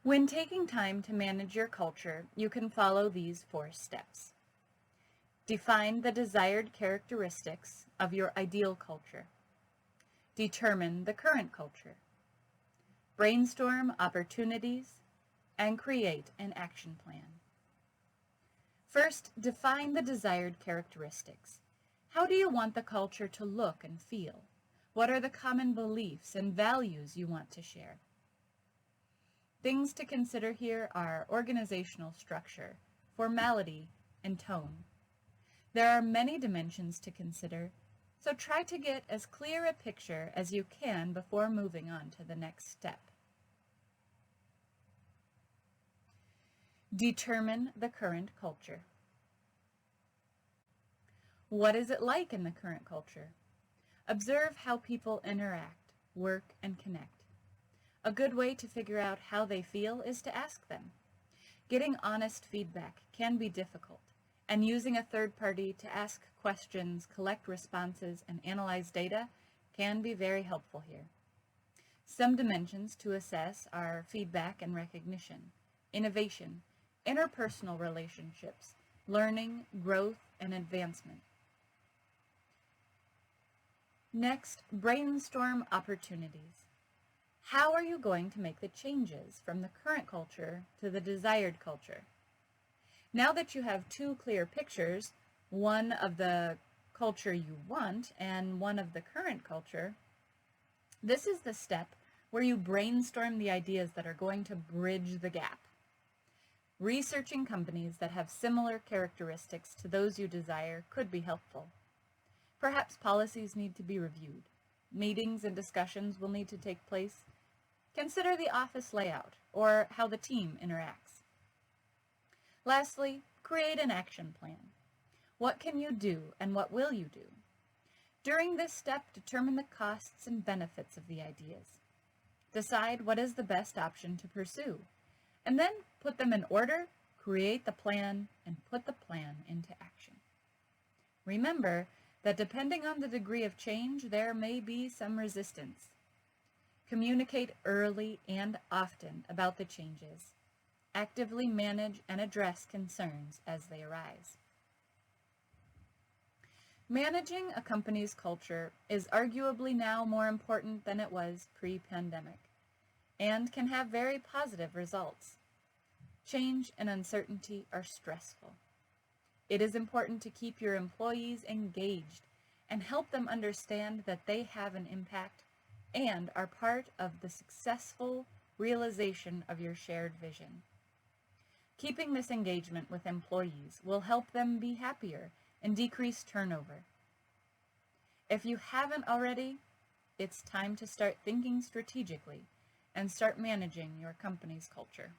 When taking time to manage your culture, you can follow these 4 steps. Define the desired characteristics of your ideal culture. Determine the current culture. Brainstorm opportunities and create an action plan. First, define the desired characteristics. How do you want the culture to look and feel? What are the common beliefs and values you want to share? Things to consider here are organizational structure, formality, and tone. There are many dimensions to consider, so try to get as clear a picture as you can before moving on to the next step. Determine the current culture. What is it like in the current culture? Observe how people interact, work, and connect. A good way to figure out how they feel is to ask them. Getting honest feedback can be difficult, and using a third party to ask questions, collect responses, and analyze data can be very helpful here. Some dimensions to assess are feedback and recognition, innovation, interpersonal relationships, learning, growth, and advancement. Next, brainstorm opportunities. How are you going to make the changes from the current culture to the desired culture? Now that you have 2 clear pictures, one of the culture you want and one of the current culture, this is the step where you brainstorm the ideas that are going to bridge the gap. Researching companies that have similar characteristics to those you desire could be helpful. Perhaps policies need to be reviewed. Meetings and discussions will need to take place. Consider the office layout or how the team interacts. Lastly, create an action plan. What can you do and what will you do? During this step, determine the costs and benefits of the ideas. Decide what is the best option to pursue, and then put them in order, create the plan, and put the plan into action. Remember that depending on the degree of change, there may be some resistance. Communicate early and often about the changes. Actively manage and address concerns as they arise. Managing a company's culture is arguably now more important than it was pre-pandemic, and can have very positive results. Change and uncertainty are stressful. It is important to keep your employees engaged and help them understand that they have an impact and are part of the successful realization of your shared vision. Keeping this engagement with employees will help them be happier and decrease turnover. If you haven't already, it's time to start thinking strategically and start managing your company's culture.